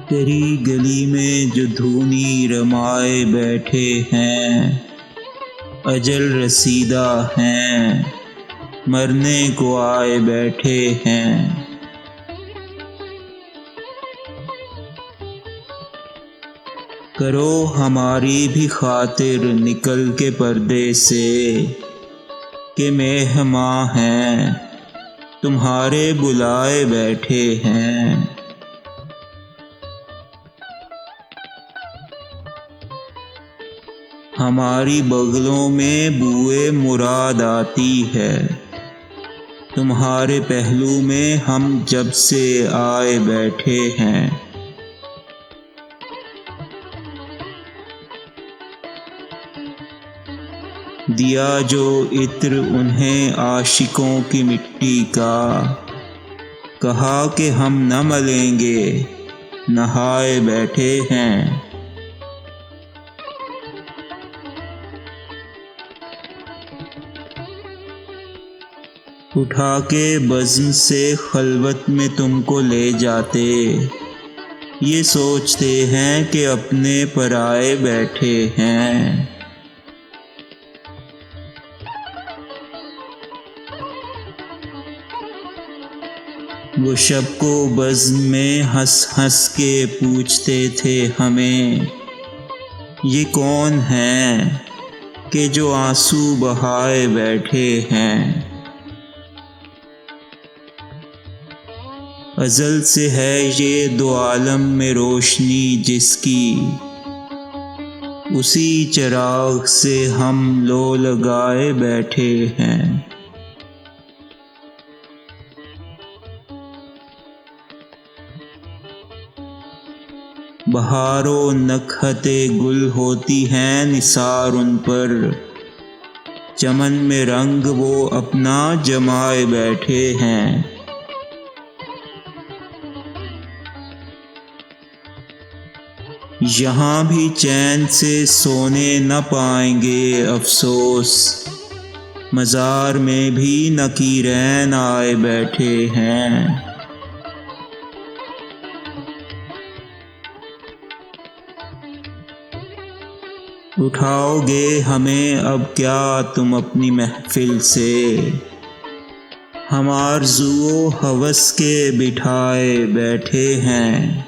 तेरी गली में जो धूनी रमाए बैठे हैं, अजल रसीदा हैं, मरने को आए बैठे हैं। करो हमारी भी खातिर निकल के पर्दे से, कि मेहमां हैं तुम्हारे बुलाए बैठे हैं। हमारी बगलों में बुए मुराद आती है, तुम्हारे पहलू में हम जब से आए बैठे हैं। दिया जो इत्र उन्हें आशिकों की मिट्टी का, कहा कि हम न मलेंगे नहाए बैठे हैं। उठा के बज़्म से खलवत में तुमको ले जाते, ये सोचते हैं कि अपने पराए बैठे हैं। वो शब को बज़्म में हंस हंस के पूछते थे हमें, ये कौन हैं कि जो आंसू बहाए बैठे हैं। अज़ल से है ये दो आलम में रोशनी जिसकी, उसी चिराग से हम लो लगाए बैठे हैं। बहारों नखहते गुल होती हैं निसार उन पर, चमन में रंग वो अपना जमाए बैठे हैं। यहाँ भी चैन से सोने न पाएंगे अफसोस, मज़ार में भी नकीरैन आए बैठे हैं। उठाओगे हमें अब क्या तुम अपनी महफिल से, हम आरज़ू हवस के बिठाए बैठे हैं।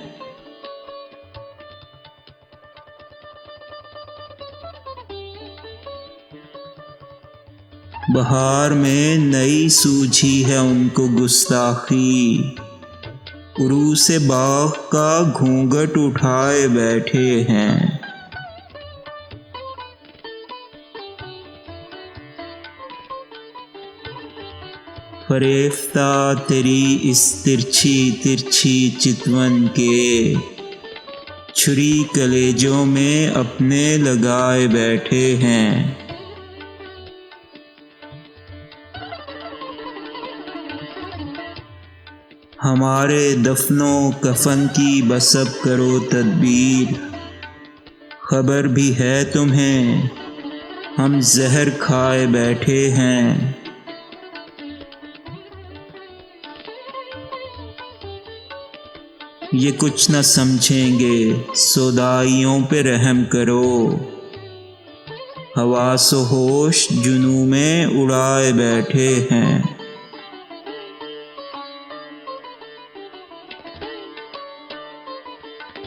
बहार में नई सूझी है उनको गुस्ताखी, उरू से बाग का घूंघट उठाए बैठे हैं। फरेफ्ता तेरी इस तिरछी तिरछी चितवन के, छुरी कलेजों में अपने लगाए बैठे हैं। हमारे दफनों कफन की बसब करो तदबीर, खबर भी है तुम्हें हम जहर खाए बैठे हैं। ये कुछ न समझेंगे सोदाइयों पे रहम करो, हवासो होश जुनू में उड़ाए बैठे हैं।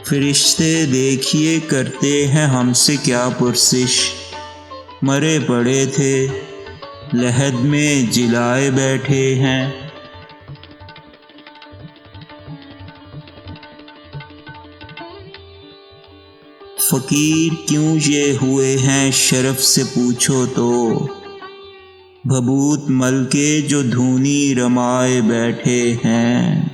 फरिश्ते देखिए करते हैं हमसे क्या पुरसिश, मरे पड़े थे लहद में जिलाए बैठे हैं। फ़कीर क्यों ये हुए हैं शरफ से पूछो तो, भभूत मल के जो धूनी रमाए बैठे हैं।